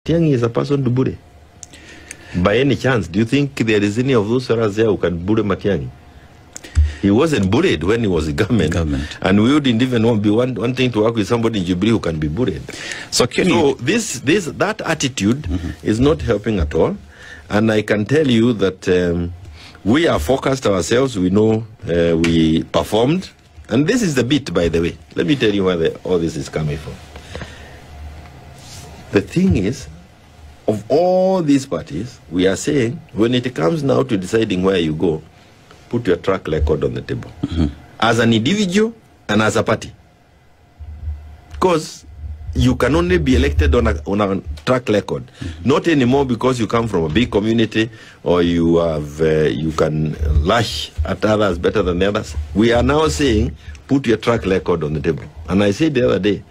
Matiang'i is a person to bully. By any chance, do you think there is any of those fellas there who can bully Matiang'i? He wasn't bullied when he was in government. And we wouldn't even be wanting to work with somebody in Jubilee who can be bullied. So that attitude is not helping at all. And I can tell you that we are focused ourselves. We know we performed. And this is the bit, by the way. Let me tell you where all this is coming from. The thing is, of all these parties, we are saying, when it comes now to deciding where you go, put your track record on the table. As an individual and as a party. Because you can only be elected on a track record. Not anymore because you come from a big community or you have you can lash at others better than the others. We are now saying, put your track record on the table. And I said the other day,